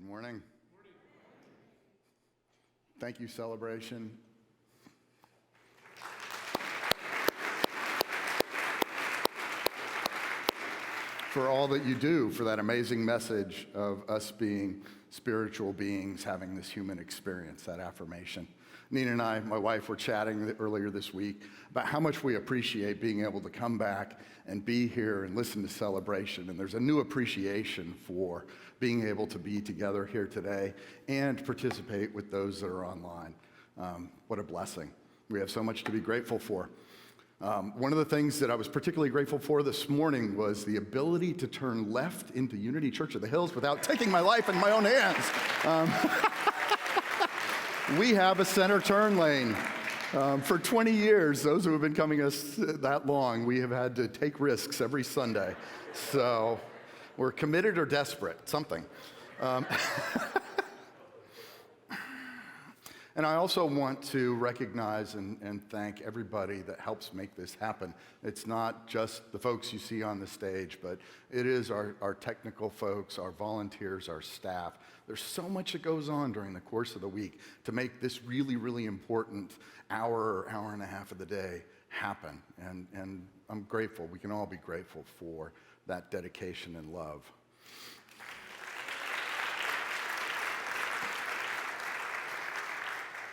Morning. Thank you, Celebration. For all that you do, for that amazing message of us being spiritual beings having this human experience, that affirmation. Nina and I, my wife, were chatting earlier this week about how much we appreciate being able to come back and be here and listen to Celebration. And there's a new appreciation for being able to be together here today and participate with those that are online. What a blessing. We have so much to be grateful for. One of the things that I was particularly grateful for this morning was the ability to turn left into Unity Church of the Hills without taking my life in my own hands. We have a center turn lane. For 20 years, those who have been coming us that long, we have had to take risks every Sunday. So we're committed or desperate, something. And I also want to recognize and thank everybody that helps make this happen. It's not just the folks you see on the stage, but it is our technical folks, our volunteers, our staff. There's so much that goes on during the course of the week to make this really, really important hour or hour and a half of the day happen. And I'm grateful. We can all be grateful for that dedication and love.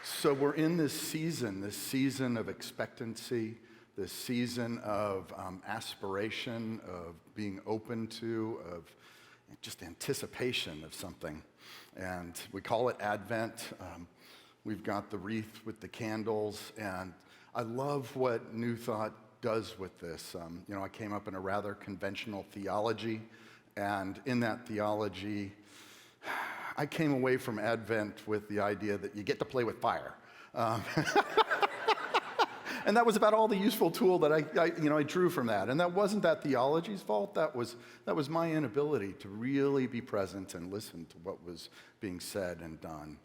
So we're in this season of expectancy, this season of aspiration, of being open to, of just anticipation of something. And we call it Advent. We've got the wreath with the candles, and I love what New Thought does with this. I came up in a rather conventional theology, and in that theology, I came away from Advent with the idea that you get to play with fire. And that was about all the useful tool that I drew from that. And that wasn't that theology's fault. That was my inability to really be present and listen to what was being said and done.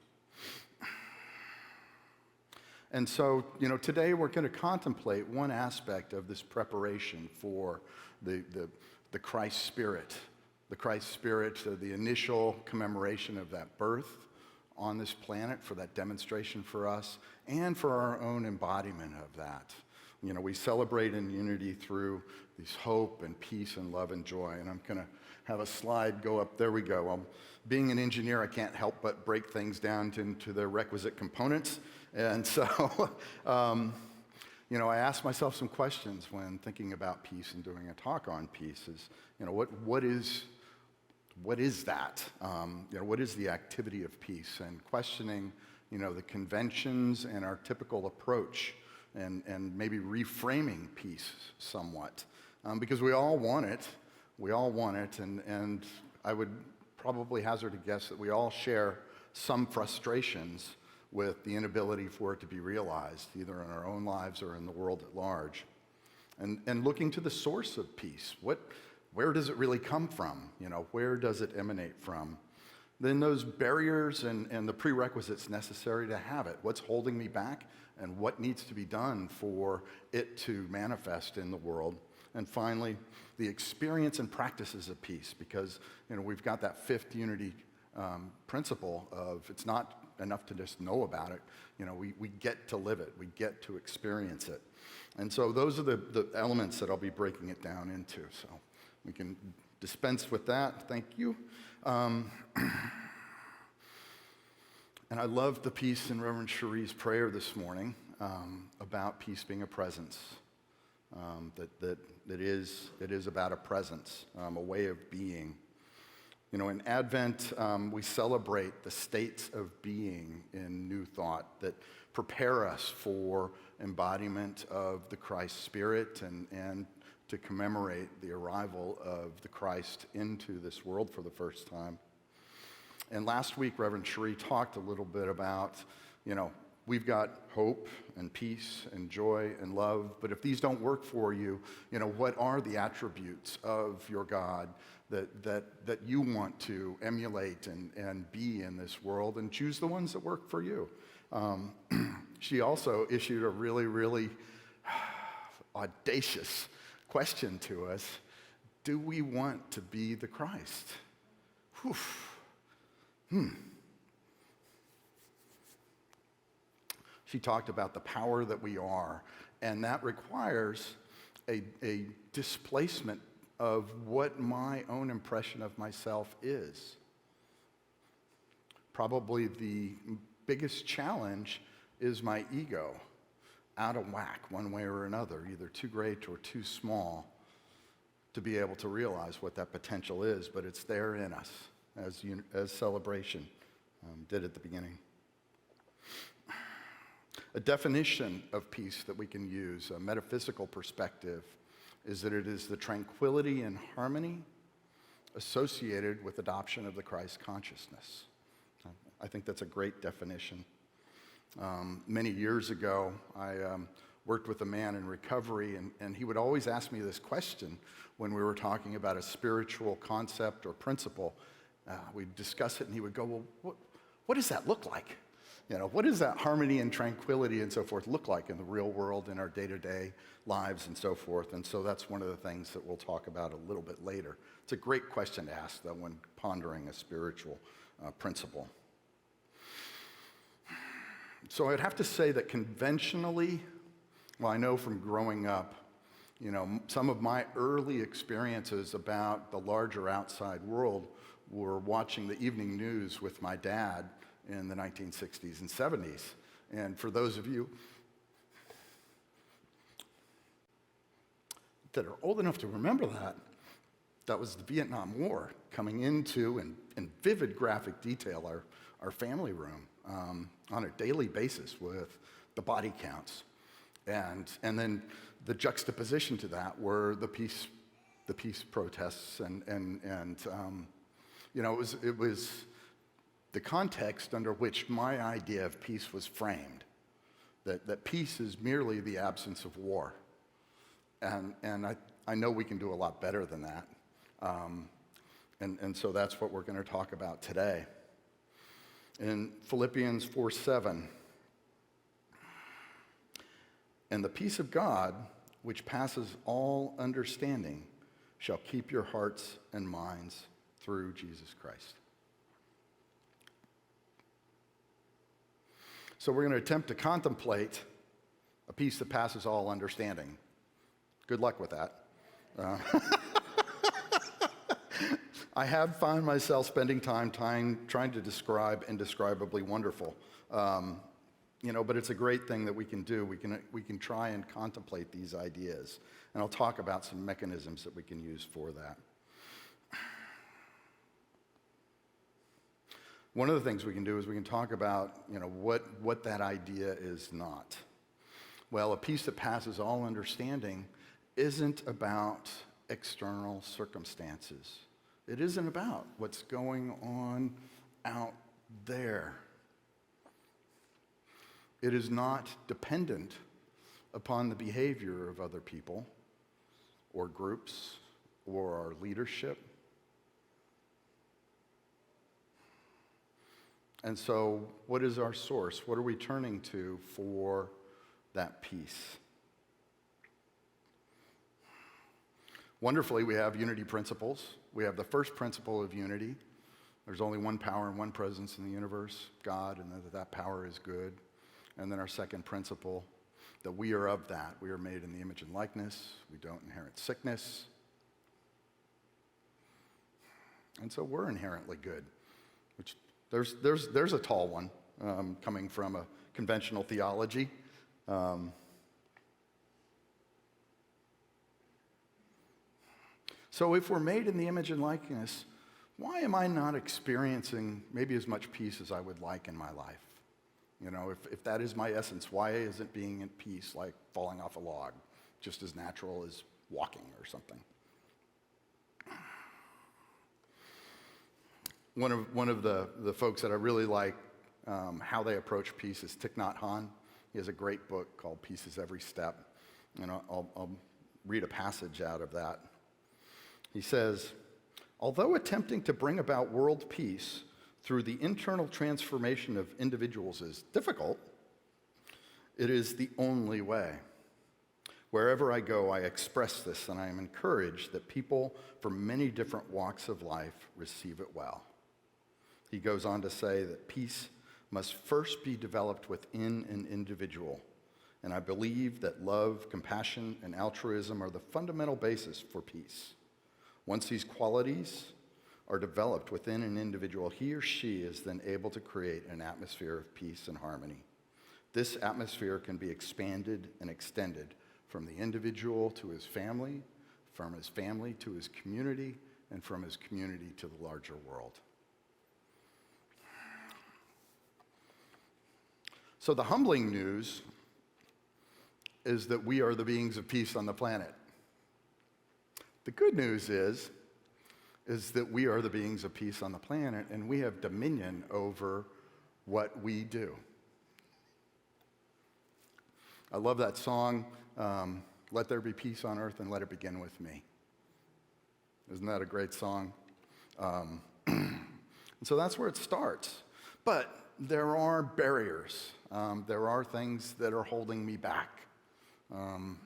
And so, today we're going to contemplate one aspect of this preparation for the Christ Spirit. The Christ Spirit, the initial commemoration of that birth on this planet, for that demonstration for us, and for our own embodiment of that. We celebrate in unity through these hope and peace and love and joy. And I'm going to have a slide go up. There we go. Being an engineer, I can't help but break things down into their requisite components. And so, I asked myself some questions when thinking about peace and doing a talk on peace. What is that? What is the activity of peace? And questioning, the conventions and our typical approach, and maybe reframing peace somewhat. Because we all want it. We all want it. And I would probably hazard a guess that we all share some frustrations with the inability for it to be realized, either in our own lives or in the world at large. And looking to the source of peace. Where does it really come from? Where does it emanate from? Then those barriers and the prerequisites necessary to have it. What's holding me back, and what needs to be done for it to manifest in the world? And finally, the experience and practices of peace, because we've got that fifth unity principle of it's not enough to just know about it. We get to live it. We get to experience it. And so those are the elements that I'll be breaking it down into. So we can dispense with that. Thank you. And I love the piece in Reverend Cherie's prayer this morning about peace being a presence. That it is about a presence, a way of being. In Advent, we celebrate the states of being in New Thought that prepare us for embodiment of the Christ Spirit and to commemorate the arrival of the Christ into this world for the first time. And last week, Reverend Cherie talked a little bit about, we've got hope and peace and joy and love, but if these don't work for you, what are the attributes of your God that you want to emulate and be in this world, and choose the ones that work for you. She also issued a really, really audacious question to us. Do we want to be the Christ? Whew. She talked about the power that we are, and that requires a displacement of what my own impression of myself is. Probably the biggest challenge is my ego, out of whack one way or another, either too great or too small to be able to realize what that potential is, but it's there in us, as Celebration did at the beginning. A definition of peace that we can use, a metaphysical perspective, is that it is the tranquility and harmony associated with adoption of the Christ consciousness. I think that's a great definition. Many years ago, I worked with a man in recovery, and he would always ask me this question when we were talking about a spiritual concept or principle. We'd discuss it, and he would go, well, what does that look like? What does that harmony and tranquility and so forth look like in the real world, in our day-to-day lives and so forth? And so that's one of the things that we'll talk about a little bit later. It's a great question to ask, though, when pondering a spiritual principle. So I'd have to say that conventionally, well, I know from growing up, some of my early experiences about the larger outside world were watching the evening news with my dad in the 1960s and 70s. And for those of you that are old enough to remember that was the Vietnam War coming into, in vivid graphic detail, our family room on a daily basis with the body counts. And then the juxtaposition to that were the peace protests and it was the context under which my idea of peace was framed, that peace is merely the absence of war. And I know we can do a lot better than that. And so that's what we're going to talk about today. In Philippians 4:7, and the peace of God, which passes all understanding, shall keep your hearts and minds through Jesus Christ. So we're going to attempt to contemplate a peace that passes all understanding. Good luck with that. I have found myself spending time trying to describe indescribably wonderful. But it's a great thing that we can do. We can try and contemplate these ideas. And I'll talk about some mechanisms that we can use for that. One of the things we can do is we can talk about, what that idea is not. Well, a peace that passes all understanding isn't about external circumstances. It isn't about what's going on out there. It is not dependent upon the behavior of other people or groups or our leadership. And so, what is our source? What are we turning to for that peace? Wonderfully, we have unity principles. We have the first principle of unity. There's only one power and one presence in the universe, God, and that power is good. And then our second principle, that we are of that. We are made in the image and likeness. We don't inherit sickness. And so we're inherently good, which there's a tall one coming from a conventional theology. So if we're made in the image and likeness, why am I not experiencing maybe as much peace as I would like in my life? If that is my essence, why isn't being at peace like falling off a log, just as natural as walking or something? One of the folks that I really like, how they approach peace is Thich Nhat Hanh. He has a great book called Peace is Every Step. And I'll read a passage out of that. He says, although attempting to bring about world peace through the internal transformation of individuals is difficult, it is the only way. Wherever I go, I express this, and I am encouraged that people from many different walks of life receive it well. He goes on to say that peace must first be developed within an individual. And I believe that love, compassion, and altruism are the fundamental basis for peace. Once these qualities are developed within an individual, he or she is then able to create an atmosphere of peace and harmony. This atmosphere can be expanded and extended from the individual to his family, from his family to his community, and from his community to the larger world. So the humbling news is that we are the beings of peace on the planet. The good news is that we are the beings of peace on the planet, and we have dominion over what we do. I love that song, Let There Be Peace on Earth and Let It Begin With Me. Isn't that a great song? And so that's where it starts. But there are barriers. There are things that are holding me back. And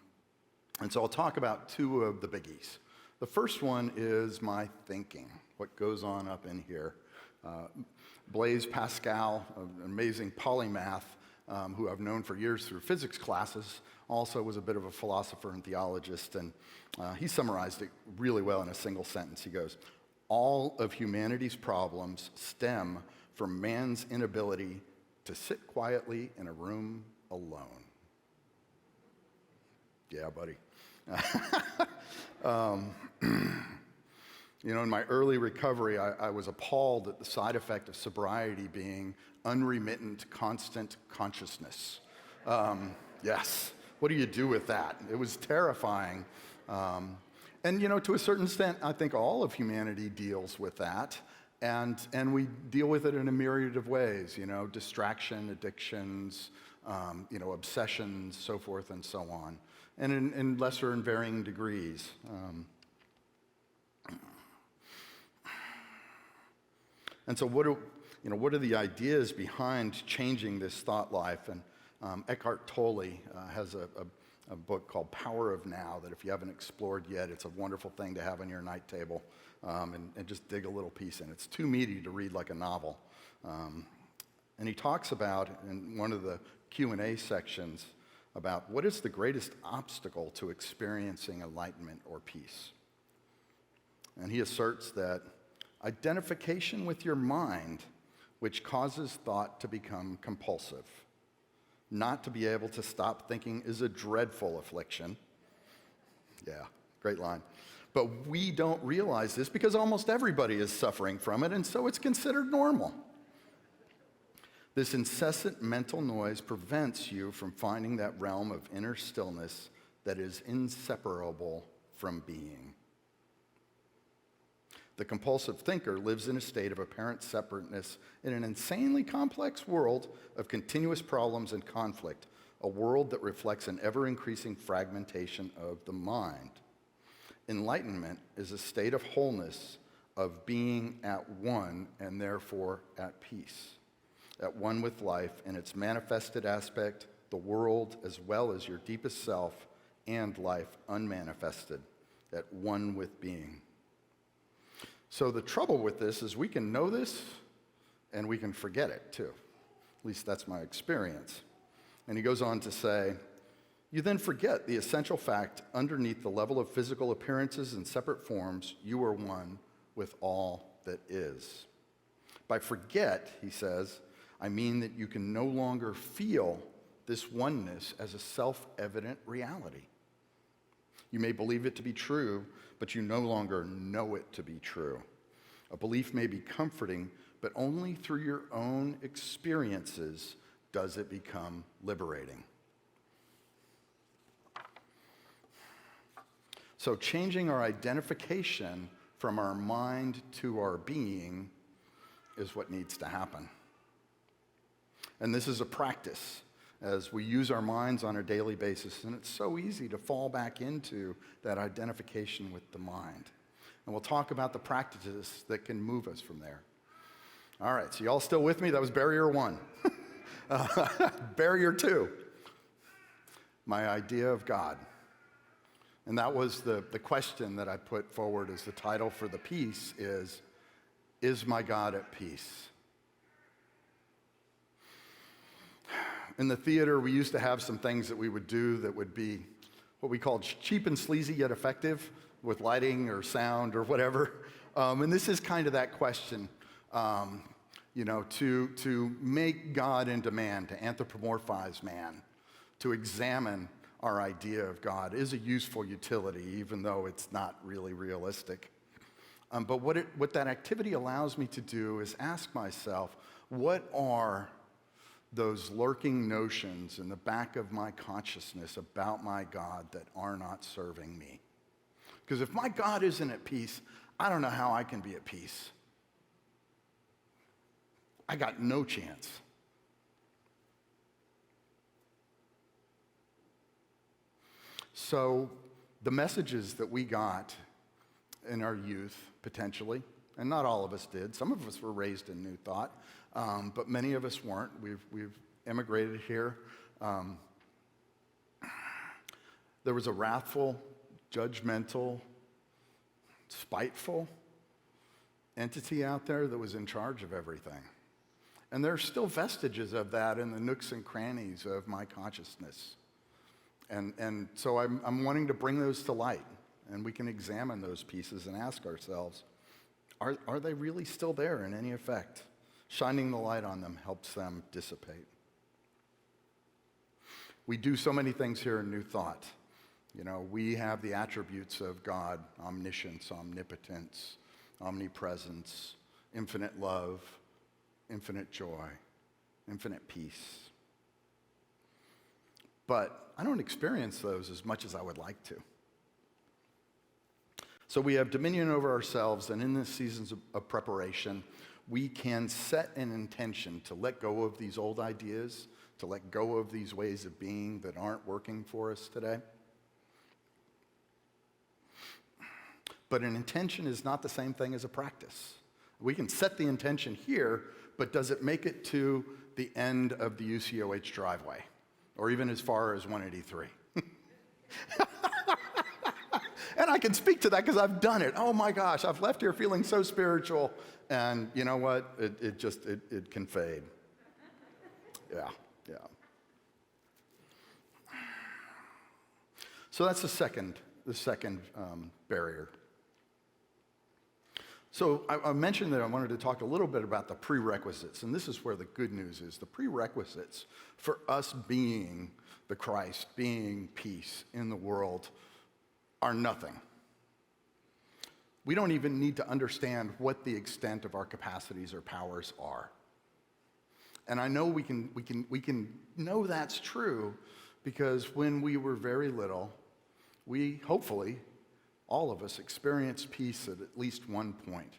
so I'll talk about two of the biggies. The first one is my thinking, what goes on up in here. Blaise Pascal, an amazing polymath who I've known for years through physics classes, also was a bit of a philosopher and theologist, and he summarized it really well in a single sentence. He goes, "All of humanity's problems stem from man's inability to sit quietly in a room alone." Yeah, buddy. In my early recovery, I was appalled at the side effect of sobriety being unremittent, constant consciousness. Yes. What do you do with that? It was terrifying. And to a certain extent, I think all of humanity deals with that. And we deal with it in a myriad of ways, distraction, addictions, obsessions, so forth and so on. And in lesser and varying degrees. And so what are the ideas behind changing this thought life? And Eckhart Tolle has a book called Power of Now that if you haven't explored yet, it's a wonderful thing to have on your night table and just dig a little piece in. It's too meaty to read like a novel. And he talks about, in one of the Q&A sections, about what is the greatest obstacle to experiencing enlightenment or peace. And he asserts that identification with your mind, which causes thought to become compulsive. Not to be able to stop thinking is a dreadful affliction. Yeah, great line. But we don't realize this because almost everybody is suffering from it, and so it's considered normal. This incessant mental noise prevents you from finding that realm of inner stillness that is inseparable from being. The compulsive thinker lives in a state of apparent separateness in an insanely complex world of continuous problems and conflict, a world that reflects an ever-increasing fragmentation of the mind. Enlightenment is a state of wholeness, of being at one and therefore at peace, at one with life in its manifested aspect, the world, as well as your deepest self, and life unmanifested, at one with being. So the trouble with this is we can know this and we can forget it too. At least that's my experience. And he goes on to say, you then forget the essential fact underneath the level of physical appearances and separate forms, you are one with all that is. By forget, he says, I mean that you can no longer feel this oneness as a self-evident reality. You may believe it to be true, but you no longer know it to be true. A belief may be comforting, but only through your own experiences does it become liberating. So changing our identification from our mind to our being is what needs to happen. And this is a practice as we use our minds on a daily basis, and it's so easy to fall back into that identification with the mind. And we'll talk about the practices that can move us from there. All right, so y'all still with me? That was barrier one. Barrier two, my idea of God. And that was the question that I put forward as the title for the piece is my God at peace? In the theater, we used to have some things that we would do that would be what we called cheap and sleazy yet effective with lighting or sound or whatever. And this is kind of that question, to make God into man, to anthropomorphize man, to examine our idea of God is a useful utility, even though it's not really realistic. But what that activity allows me to do is ask myself, what are those lurking notions in the back of my consciousness about my God that are not serving me? Because if my God isn't at peace, I don't know how I can be at peace. I got no chance. So the messages that we got in our youth, potentially, and not all of us did. Some of us were raised in New Thought, but many of us weren't. We've immigrated here. There was a wrathful, judgmental, spiteful entity out there that was in charge of everything. And there are still vestiges of that in the nooks and crannies of my consciousness. And so I'm wanting to bring those to light, and we can examine those pieces and ask ourselves, are they really still there in any effect? Shining the light on them helps them dissipate. We do so many things here in New Thought. We have the attributes of God: omniscience, omnipotence, omnipresence, infinite love, infinite joy, infinite peace. But I don't experience those as much as I would like to. So we have dominion over ourselves, and in this season of preparation, we can set an intention to let go of these old ideas, to let go of these ways of being that aren't working for us today. But an intention is not the same thing as a practice. We can set the intention here, but does it make it to the end of the UCOH driveway? Or even as far as 183. And I can speak to that because I've done it. Oh my gosh, I've left here feeling so spiritual, and you know what? It can fade. Yeah. So that's the second barrier. So I mentioned that I wanted to talk a little bit about the prerequisites, and this is where the good news is. The prerequisites for us being the Christ, being peace in the world, are nothing. We don't even need to understand what the extent of our capacities or powers are. And I know we can know that's true because when we were very little, we hopefully, all of us, experienced peace at least one point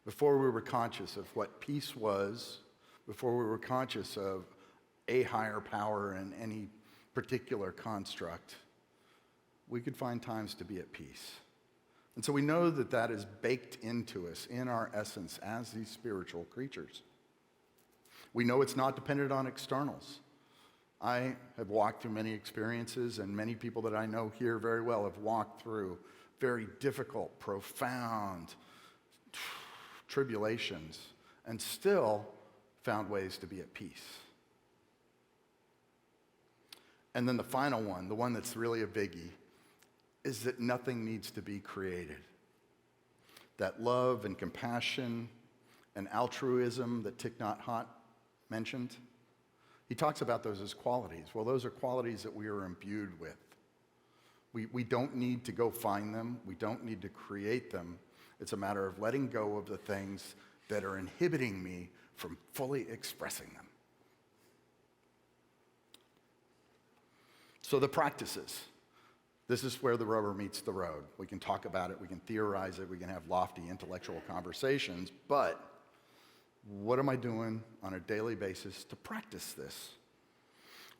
before we were conscious of what peace was, before we were conscious of a higher power in any particular construct. We could find times to be at peace. And so we know that that is baked into us in our essence as these spiritual creatures. We know it's not dependent on externals. I have walked through many experiences, and many people that I know here very well have walked through very difficult, profound tribulations, and still found ways to be at peace. And then the final one, the one that's really a biggie, is that nothing needs to be created. That love and compassion and altruism that Thich Nhat Hanh mentioned, he talks about those as qualities. Well, those are qualities that we are imbued with. We don't need to go find them. We don't need to create them. It's a matter of letting go of the things that are inhibiting me from fully expressing them. So the practices. This is where the rubber meets the road. We can talk about it, we can theorize it, we can have lofty intellectual conversations, but what am I doing on a daily basis to practice this?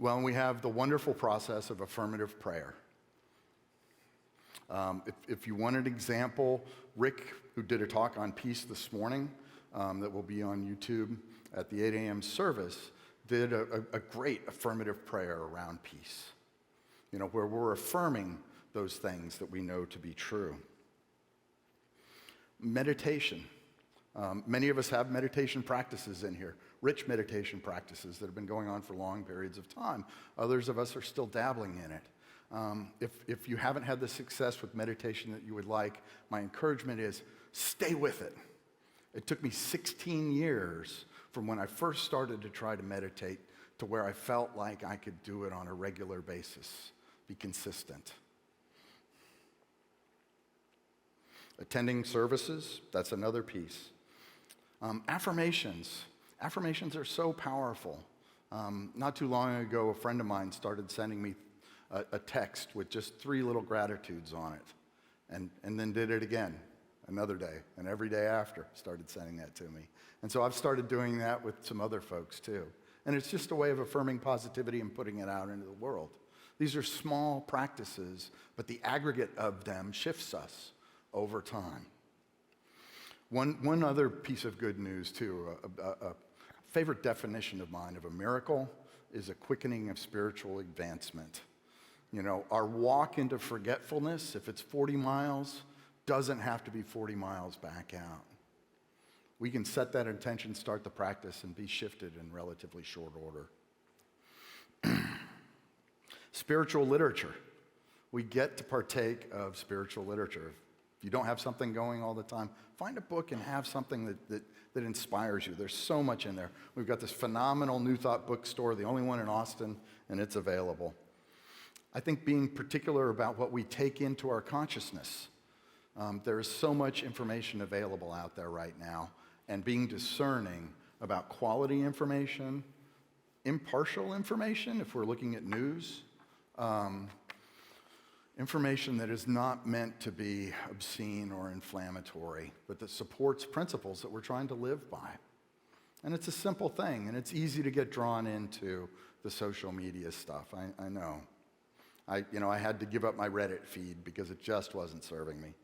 Well, we have the wonderful process of affirmative prayer. If you want an example, Rick, who did a talk on peace this morning that will be on YouTube at the 8 a.m. service, did a great affirmative prayer around peace, where we're affirming those things that we know to be true. Meditation. Many of us have meditation practices in here. rich meditation practices that have been going on for long periods of time. Others of us are still dabbling in it. If you haven't had the success with meditation that you would like, my encouragement is stay with it. It took me 16 years from when I first started to try to meditate to where I felt like I could do it on a regular basis, be consistent. Attending services, that's another piece. Affirmations. Affirmations are so powerful. Not too long ago, a friend of mine started sending me a text with just 3 little gratitudes on it, and then did it again another day, and every day after started sending that to me. And so I've started doing that with some other folks too. And it's just a way of affirming positivity and putting it out into the world. These are small practices, but the aggregate of them shifts us over time. One other piece of good news too, a favorite definition of mine of a miracle is a quickening of spiritual advancement. You know, our walk into forgetfulness, if it's 40 miles, doesn't have to be 40 miles back out. We can set that intention, start the practice, and be shifted in relatively short order. Spiritual literature. We get to partake of spiritual literature. If you don't have something going all the time, find a book and have something that inspires you. There's so much in there. We've got this phenomenal New Thought bookstore, the only one in Austin, and it's available. I think being particular about what we take into our consciousness. There is so much information available out there right now, and being discerning about quality information, impartial information, if we're looking at news, information that is not meant to be obscene or inflammatory, but that supports principles that we're trying to live by. And it's a simple thing, and it's easy to get drawn into the social media stuff, I know. I had to give up my Reddit feed because it just wasn't serving me.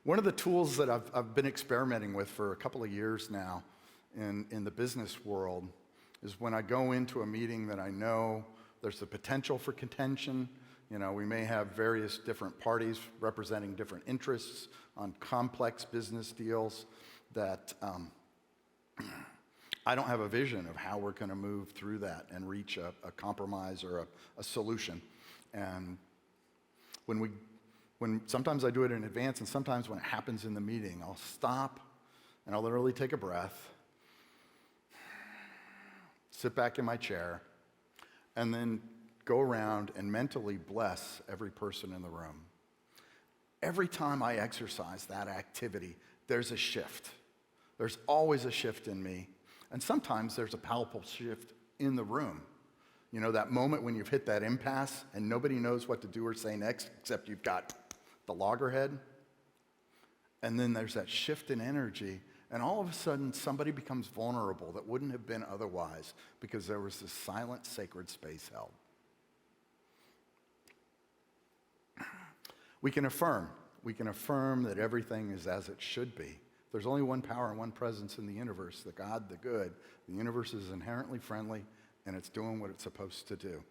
One of the tools that I've been experimenting with for a couple of years now in the business world is when I go into a meeting that I know there's the potential for contention. You know, we may have various different parties representing different interests on complex business deals that I don't have a vision of how we're going to move through that and reach a compromise or a solution. And when sometimes I do it in advance, and sometimes when it happens in the meeting, I'll stop and I'll literally take a breath, sit back in my chair, and then go around and mentally bless every person in the room. Every time I exercise that activity, there's a shift. There's always a shift in me, and sometimes there's a palpable shift in the room. You know, that moment when you've hit that impasse and nobody knows what to do or say next, except you've got the loggerhead. And then there's that shift in energy, and all of a sudden somebody becomes vulnerable that wouldn't have been otherwise because there was this silent, sacred space held. We can affirm that everything is as it should be. There's only one power and one presence in the universe, the God, the good. The universe is inherently friendly, and it's doing what it's supposed to do.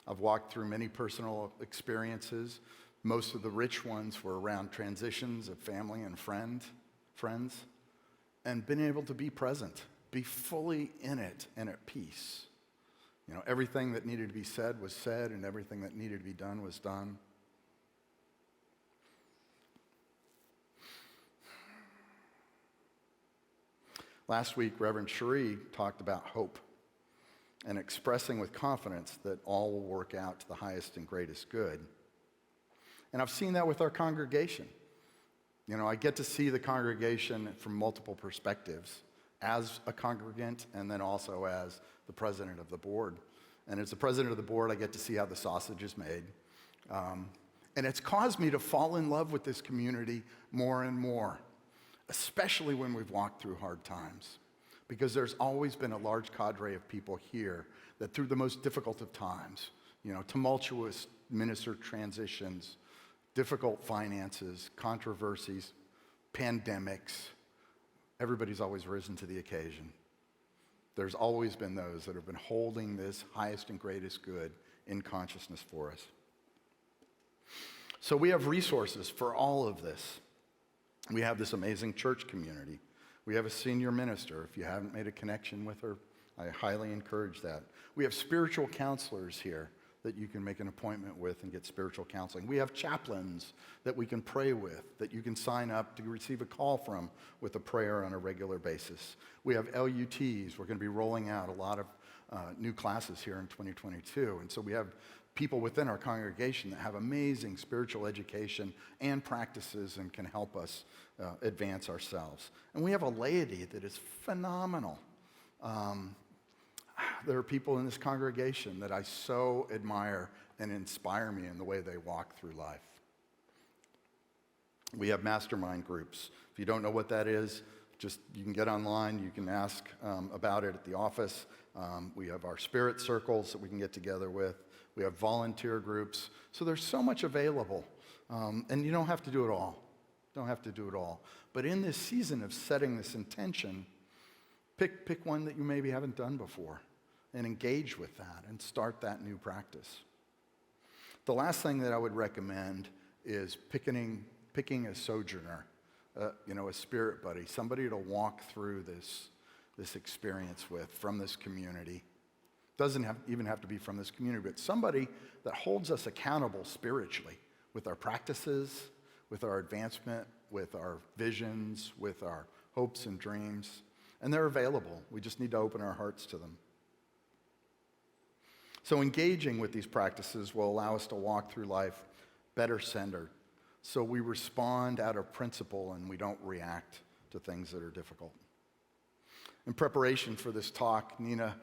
I've walked through many personal experiences. Most of the rich ones were around transitions of family and friends, and been able to be present, be fully in it and at peace. You know, everything that needed to be said was said, and everything that needed to be done was done. Last week, Reverend Cherie talked about hope and expressing with confidence that all will work out to the highest and greatest good. And I've seen that with our congregation. You know, I get to see the congregation from multiple perspectives, as a congregant and then also as the president of the board. And as the president of the board, I get to see how the sausage is made. And it's caused me to fall in love with this community more and more, especially when we've walked through hard times. Because there's always been a large cadre of people here that through the most difficult of times, you know, tumultuous minister transitions, difficult finances, controversies, pandemics, everybody's always risen to the occasion. There's always been those that have been holding this highest and greatest good in consciousness for us. So we have resources for all of this. We have this amazing church community. We have a senior minister. If you haven't made a connection with her, I highly encourage that. We have spiritual counselors here that you can make an appointment with and get spiritual counseling. We have chaplains that we can pray with, that you can sign up to receive a call from with a prayer on a regular basis. We have LUTs. We're going to be rolling out a lot of new classes here in 2022. And so we have people within our congregation that have amazing spiritual education and practices and can help us advance ourselves. And we have a laity that is phenomenal. There are people in this congregation that I so admire and inspire me in the way they walk through life. We have mastermind groups. If you don't know what that is, you can get online. You can ask about it at the office. We have our spirit circles that we can get together with. We have volunteer groups. So there's so much available. And you don't have to do it all. Don't have to do it all. But in this season of setting this intention, pick one that you maybe haven't done before and engage with that and start that new practice. The last thing that I would recommend is picking a sojourner, a spirit buddy, somebody to walk through this experience with from this community. Doesn't even have to be from this community, but somebody that holds us accountable spiritually with our practices, with our advancement, with our visions, with our hopes and dreams. And they're available. We just need to open our hearts to them. So engaging with these practices will allow us to walk through life better centered. So we respond out of principle and we don't react to things that are difficult. In preparation for this talk, Nina,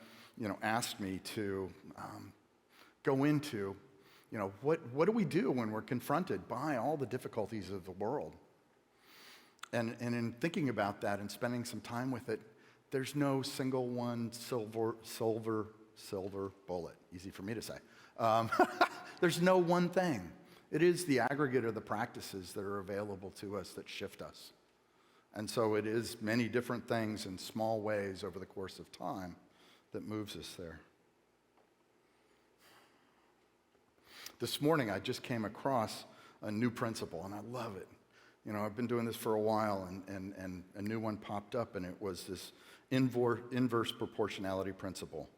asked me to go into, what do we do when we're confronted by all the difficulties of the world? And in thinking about that and spending some time with it, there's no single one silver bullet. Easy for me to say. There's no one thing. It is the aggregate of the practices that are available to us that shift us. And so it is many different things in small ways over the course of time that moves us there. This morning I just came across a new principle, and I love it. I've been doing this for a while, and a new one popped up, and it was this inverse proportionality principle.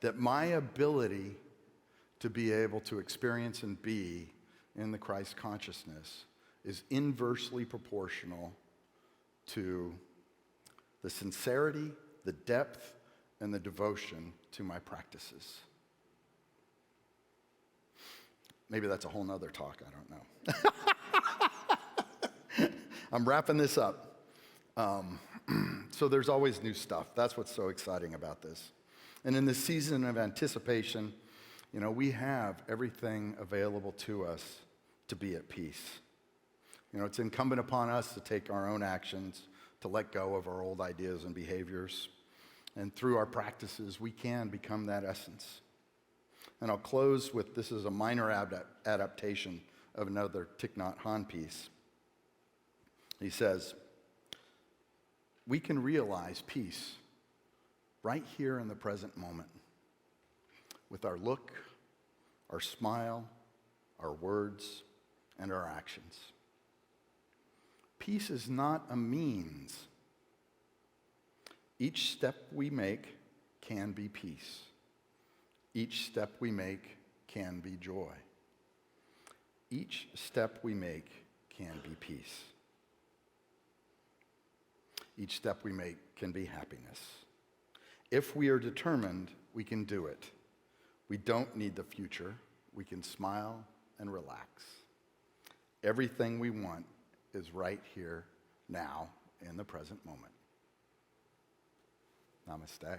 That my ability to be able to experience and be in the Christ consciousness is inversely proportional to the sincerity, the depth, and the devotion to my practices. Maybe that's a whole nother talk, I don't know. I'm wrapping this up. So there's always new stuff. That's what's so exciting about this. And in this season of anticipation, we have everything available to us to be at peace. It's incumbent upon us to take our own actions, to let go of our old ideas and behaviors. And through our practices, we can become that essence. And I'll close with, this is a minor adaptation of another Thich Nhat Hanh piece. He says, we can realize peace right here in the present moment with our look, our smile, our words, and our actions. Peace is not a means. Each step we make can be peace. Each step we make can be joy. Each step we make can be peace. Each step we make can be happiness. If we are determined, we can do it. We don't need the future. We can smile and relax. Everything we want is right here, now, in the present moment. Namaste.